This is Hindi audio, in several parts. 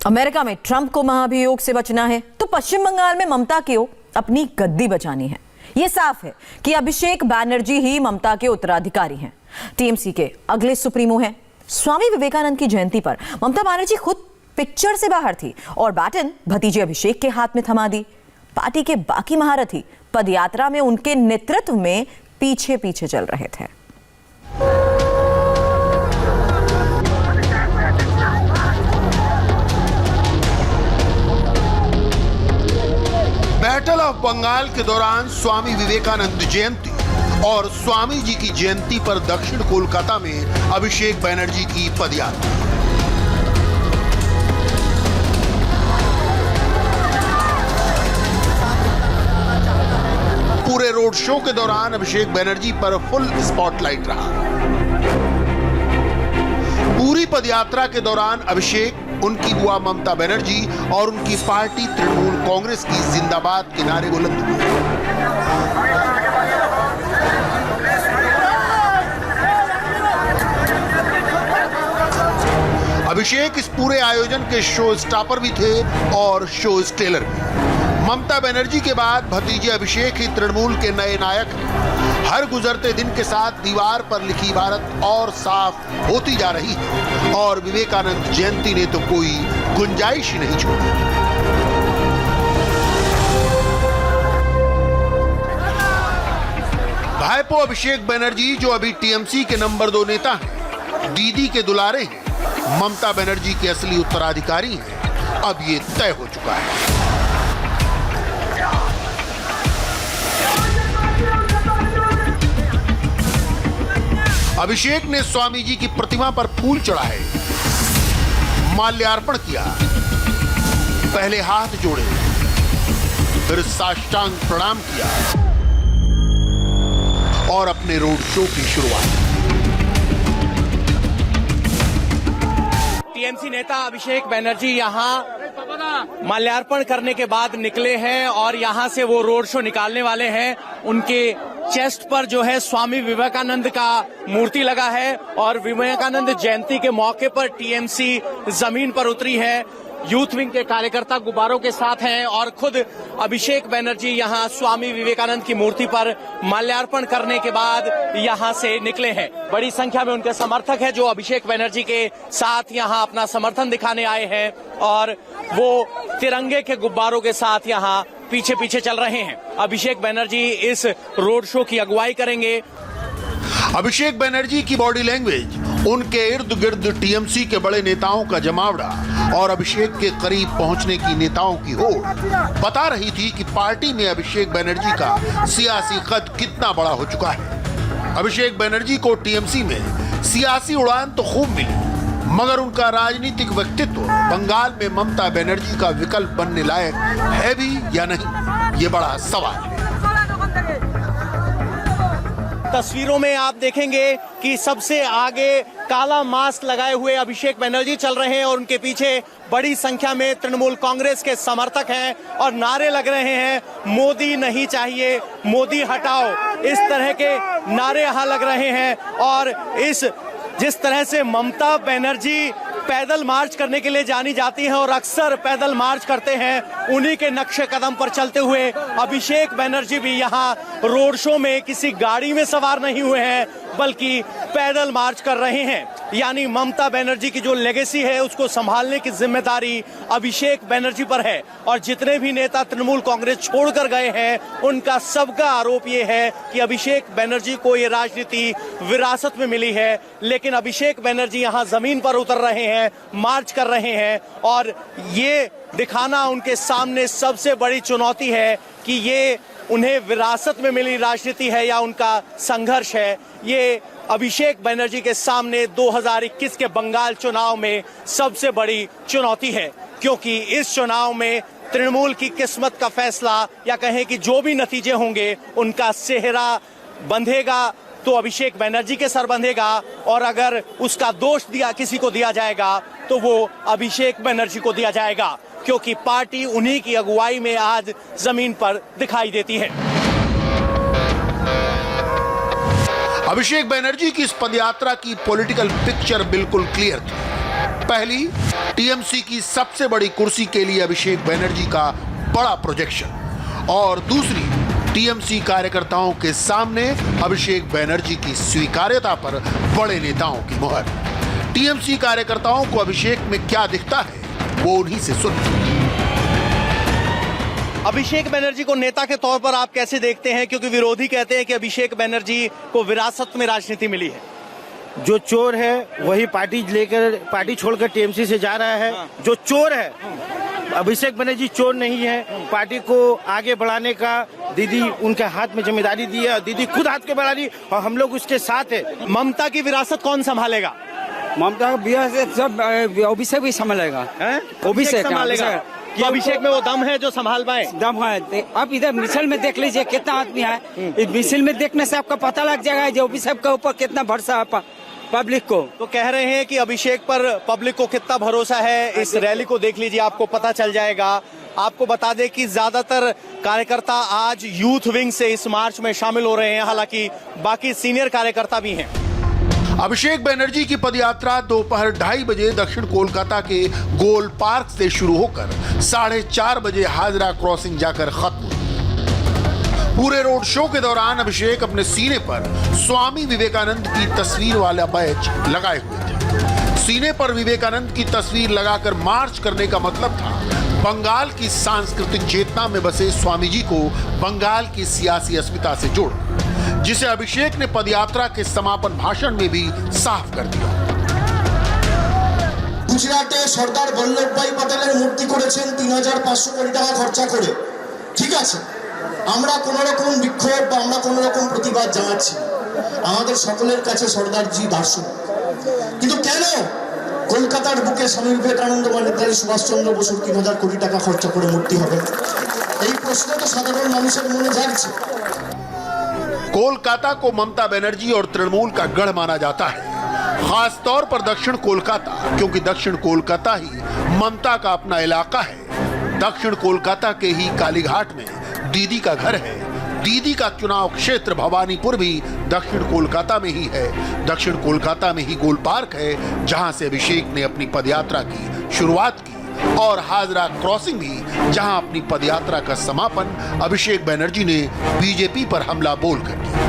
अमेरिका में ट्रंप को महाभियोग से बचना है तो पश्चिम बंगाल में ममता को अपनी गद्दी बचानी है। यह साफ है कि अभिषेक बैनर्जी ही ममता के उत्तराधिकारी हैं। टीएमसी के अगले सुप्रीमो हैं। स्वामी विवेकानंद की जयंती पर ममता बनर्जी खुद पिक्चर से बाहर थी और बैटन भतीजे अभिषेक के हाथ में थमा दी। पार्टी के बाकी महारथी पदयात्रा में उनके नेतृत्व में पीछे पीछे चल रहे थे। बैटल ऑफ बंगाल के दौरान स्वामी विवेकानंद जयंती और स्वामी जी की जयंती पर दक्षिण कोलकाता में अभिषेक बैनर्जी की पदयात्रा। पूरे रोड शो के दौरान अभिषेक बैनर्जी पर फुल स्पॉटलाइट रहा। पूरी पदयात्रा के दौरान अभिषेक, उनकी बुआ ममता बनर्जी और उनकी पार्टी तृणमूल कांग्रेस की जिंदाबाद के नारे बुलंद हुए। अभिषेक इस पूरे आयोजन के शो स्टॉपर भी थे और शो स्टेलर भी। ममता बनर्जी के बाद भतीजे अभिषेक ही तृणमूल के नए नायक हैं। हर गुजरते दिन के साथ दीवार पर लिखी इबारत और साफ होती जा रही है और विवेकानंद जयंती ने तो कोई गुंजाइश ही नहीं छोड़ी। भाईपो अभिषेक बनर्जी जो अभी टीएमसी के नंबर 2 नेता हैं, दीदी के दुलारे हैं, ममता बनर्जी के असली उत्तराधिकारी हैं, अब ये तय हो चुका है। अभिषेक ने स्वामी जी की प्रतिमा पर फूल चढ़ाए, माल्यार्पण किया, पहले हाथ जोड़े, फिर साष्टांग प्रणाम किया और अपने रोड शो की शुरुआत। टीएमसी नेता अभिषेक बैनर्जी यहां माल्यार्पण करने के बाद निकले हैं और यहां से वो रोड शो निकालने वाले हैं। उनके चेस्ट पर जो है स्वामी विवेकानंद का मूर्ति लगा है और विवेकानंद जयंती के मौके पर टीएमसी जमीन पर उतरी है। यूथ विंग के कार्यकर्ता गुब्बारों के साथ हैं और खुद अभिषेक बैनर्जी यहां स्वामी विवेकानंद की मूर्ति पर माल्यार्पण करने के बाद यहां से निकले हैं। बड़ी संख्या में उनके समर्थक हैं जो अभिषेक बैनर्जी के साथ यहां अपना समर्थन दिखाने आए हैं और वो तिरंगे के गुब्बारों के साथ यहां पीछे पीछे चल रहे हैं। अभिषेक बैनर्जी इस रोड शो की अगुवाई करेंगे। अभिषेक बैनर्जी की बॉडी लैंग्वेज, उनके इर्द गिर्द टीएमसी के बड़े नेताओं का जमावड़ा और अभिषेक के करीब पहुंचने की नेताओं की होड़ बता रही थी कि पार्टी में अभिषेक बैनर्जी का सियासी कद कितना बड़ा हो चुका है। अभिषेक बैनर्जी को टीएमसी में सियासी उड़ान तो खूब मिली, मगर उनका राजनीतिक व्यक्तित्व बंगाल में ममता बनर्जी का विकल्प बनने लायक है भी या नहीं, ये बड़ा सवाल है। तस्वीरों में आप देखेंगे कि सबसे आगे काला मास्क लगाए हुए अभिषेक बैनर्जी चल रहे हैं और उनके पीछे बड़ी संख्या में तृणमूल कांग्रेस के समर्थक हैं और नारे लग रहे हैं, मोदी नहीं चाहिए, मोदी हटाओ। इस तरह के नारे यहाँ लग रहे हैं और जिस तरह से ममता बनर्जी पैदल मार्च करने के लिए जानी जाती हैं और अक्सर पैदल मार्च करते हैं, उन्हीं के नक्शे कदम पर चलते हुए अभिषेक बैनर्जी भी यहाँ रोड शो में किसी गाड़ी में सवार नहीं हुए हैं बल्कि पैदल मार्च कर रहे हैं। यानी ममता बनर्जी की जो लेगेसी है उसको संभालने की जिम्मेदारी अभिषेक बैनर्जी पर है और जितने भी नेता तृणमूल कांग्रेस छोड़कर गए हैं उनका सबका आरोप ये है कि अभिषेक बैनर्जी को ये राजनीति विरासत में मिली है, लेकिन अभिषेक बैनर्जी यहाँ जमीन पर उतर रहे हैं, मार्च कर रहे हैं और ये दिखाना उनके सामने सबसे बड़ी चुनौती है कि ये उन्हें विरासत में मिली राजनीति है या उनका संघर्ष है। ये अभिषेक बैनर्जी के सामने 2021 के बंगाल चुनाव में सबसे बड़ी चुनौती है, क्योंकि इस चुनाव में तृणमूल की किस्मत का फैसला या कहें कि जो भी नतीजे होंगे उनका सेहरा बंधेगा तो अभिषेक बैनर्जी के सर बंधेगा और अगर उसका दोष किसी को दिया जाएगा तो वो अभिषेक बैनर्जी को दिया जाएगा, क्योंकि पार्टी उन्हीं की अगुवाई में आज जमीन पर दिखाई देती है। अभिषेक बैनर्जी की इस पदयात्रा की पॉलिटिकल पिक्चर बिल्कुल क्लियर थी। पहली, टीएमसी की सबसे बड़ी कुर्सी के लिए अभिषेक बनर्जी का बड़ा प्रोजेक्शन, और दूसरी, टीएमसी कार्यकर्ताओं के सामने अभिषेक बनर्जी की स्वीकार्यता पर बड़े नेताओं की मुहर। टीएमसी कार्यकर्ताओं को अभिषेक में क्या दिखता है, वो उन्हीं से सुनिए। अभिषेक बनर्जी को नेता के तौर पर आप कैसे देखते हैं, क्योंकि विरोधी कहते हैं कि अभिषेक बनर्जी को विरासत में राजनीति मिली है। जो चोर है वही पार्टी छोड़कर टीएमसी से जा रहा है। जो चोर है, अभिषेक बनर्जी चोर नहीं है। पार्टी को आगे बढ़ाने का दीदी उनके हाथ में जिम्मेदारी दी है, दीदी खुद हाथ के बढ़ा रही और हम लोग उसके साथ है। ममता की विरासत कौन संभालेगा? ममता का विरासत सब अभिषेक भी संभालेगा। अभिषेक संभालेगा कि अभिषेक में वो दम है जो संभाल पाए? दम है। आप इधर मिसल में देख लीजिए कितना आदमी है। इस मिसल में देखने से आपका पता लग जाएगा जो अभिषेक के ऊपर कितना भरोसा है पब्लिक को। तो कह रहे हैं कि अभिषेक पर पब्लिक को कितना भरोसा है, इस रैली को देख लीजिए आपको पता चल जाएगा। आपको बता दें कि ज्यादातर कार्यकर्ता आज यूथ विंग से इस मार्च में शामिल हो रहे हैं, हालांकि बाकी सीनियर कार्यकर्ता भी हैं। अभिषेक बनर्जी की पदयात्रा दोपहर 2:30 बजे दक्षिण कोलकाता के गोल पार्क से शुरू होकर 4:30 बजे हाजरा क्रॉसिंग जाकर खत्म हुई। पूरे रोड शो के दौरान अभिषेक अपने सीने पर स्वामी विवेकानंद की तस्वीर वाला बैच लगाए हुए थे। सीने पर विवेकानंद की तस्वीर लगाकर मार्च करने का मतलब था बंगाल की सांस्कृतिक चेतना में बसे स्वामी जी को बंगाल की सियासी अस्मिता से जोड़ना, जिसे अभिषेक ने पदयात्रा के समापन भाषण में भी साफ कर दिया। गुजराटे सरदार वल्लभ भाई पटेलेर मूर्ति करेছেন 3500 কোটি টাকা খরচা করে। ঠিক আছে, আমরা কোন রকম বিক্ষোভ বা আমরা কোন রকম প্রতিবাদ জানাচ্ছি, আমাদের সকলের কাছে সরদারজি দার্শনিক। কিন্তু কেন কলকাতার বুকে স্বামী বিবেকানন্দ বা নেতাজি সুভাষচন্দ্র বসুর 3000 কোটি টাকা খরচা করে মূর্তি হবে? এই প্রশ্ন তো সাধারণ মানুষের মনে জাগছে। कोलकाता को ममता बनर्जी और तृणमूल का गढ़ माना जाता है, खास तौर पर दक्षिण कोलकाता, क्योंकि दक्षिण कोलकाता ही ममता का अपना इलाका है। दक्षिण कोलकाता के ही कालीघाट में दीदी का घर है। दीदी का चुनाव क्षेत्र भवानीपुर भी दक्षिण कोलकाता में ही है। दक्षिण कोलकाता में ही गोल पार्क है, जहां से अभिषेक ने अपनी पदयात्रा की शुरुआत की, और हाजरा क्रॉसिंग भी, जहां अपनी पदयात्रा का समापन अभिषेक बनर्जी ने बीजेपी पर हमला बोलकर किया।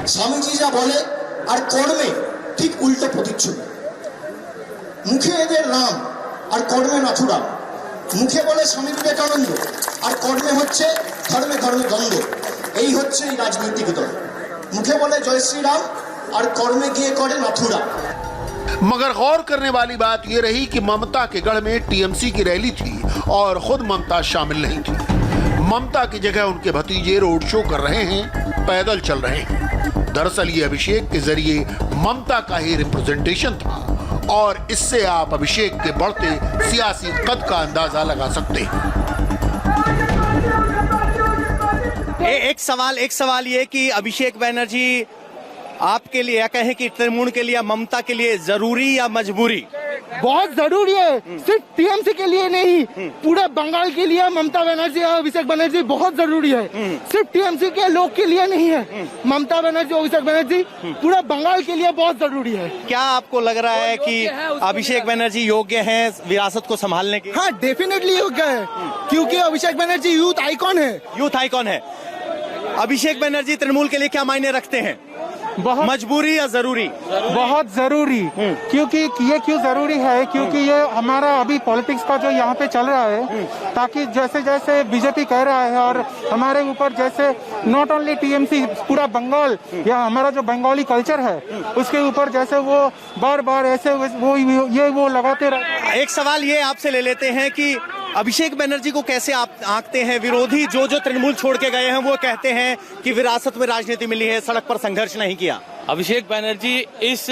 স্বামীজি যা বলে আর কর্মে ঠিক উল্টো প্রতিচ্ছবি। মুখে এদের নাম আর কর্মে নাথুরাম। মুখে বলে স্বামী বিবেকানন্দ আর কর্মে হচ্ছে ধর্মে ধর্মে দ্বন্দ্ব। এই হচ্ছে এই রাজনৈতিক দল। মুখে বলে জয় শ্রীরাম আর কর্মে গিয়ে করে নাথুরাম। मगर गौर करने वाली बात यह रही कि ममता के गढ़ में टीएमसी की रैली थी और खुद ममता शामिल नहीं थी। ममता की जगह उनके भतीजे रोड शो कर रहे हैं, पैदल चल रहे हैं। दरअसल ये अभिषेक के जरिए ममता का ही रिप्रेजेंटेशन था, और इससे आप अभिषेक के बढ़ते सियासी कद का अंदाजा लगा सकते हैं। एक सवाल ये कि अभिषेक बनर्जी आपके लिए, या कहें कि तृणमूल के लिए, ममता के लिए जरूरी या मजबूरी? बहुत जरूरी है, सिर्फ टीएमसी के लिए नहीं, पूरे बंगाल के लिए ममता बनर्जी और अभिषेक बनर्जी बहुत जरूरी है। सिर्फ टीएमसी के लोग के लिए नहीं है, ममता बनर्जी और अभिषेक बनर्जी पूरे बंगाल के लिए बहुत जरूरी है। क्या आपको लग रहा है कि अभिषेक बनर्जी योग्य हैं विरासत को संभालने के? हाँ, डेफिनेटली योग्य है, क्योंकि अभिषेक बनर्जी यूथ आइकॉन है। यूथ आइकॉन है। अभिषेक बनर्जी तृणमूल के लिए क्या मायने रखते हैं? बहुत मजबूरी या जरूरी? बहुत जरूरी। क्योंकि ये क्यों जरूरी है, क्योंकि ये हमारा अभी पॉलिटिक्स का जो यहाँ पे चल रहा है, ताकि जैसे जैसे बीजेपी कह रहा है और हमारे ऊपर जैसे नॉट ओनली टीएमसी, पूरा बंगाल या हमारा जो बंगाली कल्चर है उसके ऊपर जैसे वो बार बार ऐसे वो लगाते रहे। एक सवाल ये आपसे ले लेते हैं कि अभिषेक बनर्जी को कैसे आप आंकते हैं? विरोधी जो तृणमूल छोड़ के गए हैं वो कहते हैं कि विरासत में राजनीति मिली है, सड़क पर संघर्ष नहीं किया। अभिषेक बनर्जी इस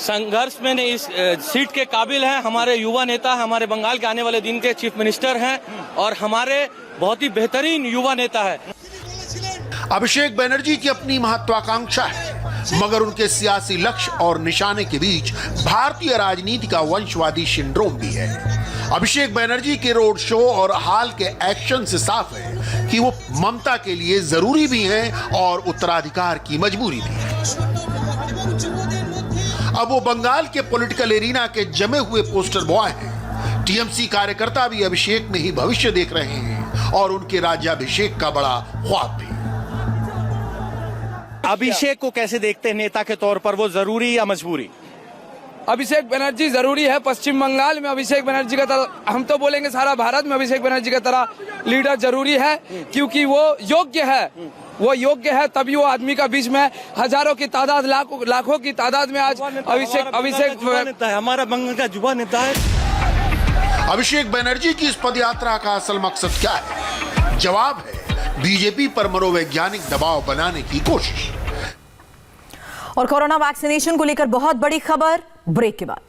संघर्ष में इस सीट के काबिल है। हमारे युवा नेता, हमारे बंगाल के आने वाले दिन के चीफ मिनिस्टर हैं और हमारे बहुत ही बेहतरीन युवा नेता है। अभिषेक बनर्जी की अपनी महत्वाकांक्षा है, मगर उनके सियासी लक्ष्य और निशाने के बीच भारतीय राजनीति का वंशवादी सिंड्रोम भी है। अभिषेक बनर्जी के रोड शो और हाल के एक्शन से साफ है कि वो ममता के लिए जरूरी भी हैं और उत्तराधिकार की मजबूरी भी है। अब वो बंगाल के पॉलिटिकल एरिना के जमे हुए पोस्टर बॉय हैं। टीएमसी कार्यकर्ता भी अभिषेक में ही भविष्य देख रहे हैं और उनके राज्याभिषेक का बड़ा ख्वाब भी। अभिषेक को कैसे देखते हैं नेता के तौर पर, वो जरूरी या मजबूरी? अभिषेक बनर्जी जरूरी है। पश्चिम बंगाल में अभिषेक बनर्जी का तरह, हम तो बोलेंगे सारा भारत में अभिषेक बनर्जी का तरह लीडर जरूरी है, क्योंकि वो योग्य है। वो योग्य है तभी वो आदमी का बीच में हजारों की तादाद, लाखों की तादाद में आज अभिषेक हमारा बंगाल का युवा नेता है। अभिषेक बनर्जी की इस पदयात्रा का असल मकसद क्या है? जवाब है बीजेपी पर मनोवैज्ञानिक दबाव बनाने की कोशिश। और कोरोना वैक्सीनेशन को लेकर बहुत बड़ी खबर ब्रेक के बाद।